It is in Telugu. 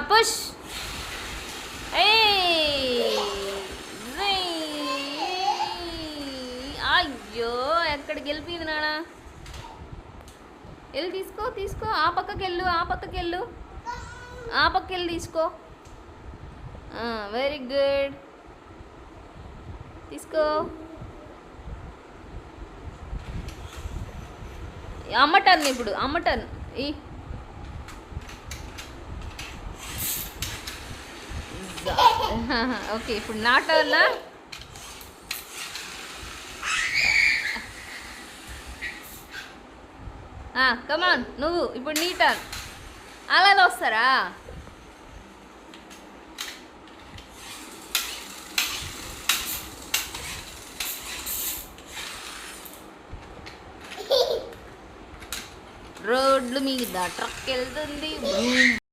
పుష్. అయ్యో ఎక్కడికి వెళ్ళిపోయింది నాన్న. వెళ్ళి తీసుకో తీసుకో. ఆ పక్కకి వెళ్ళు, ఆ పక్కకి వెళ్ళు, ఆ పక్కకి వెళ్ళి తీసుకో. Very good. తీసుకో. అమ్మ టర్న్ ఇప్పుడు, అమ్మ టర్న్. ఓకే ఇప్పుడు నా టర్నా. కమాన్ నువ్వు ఇప్పుడు నీ టర్న్. అలా వస్తారా? రోడ్లు మీద ట్రక్ వెళ్తుంది.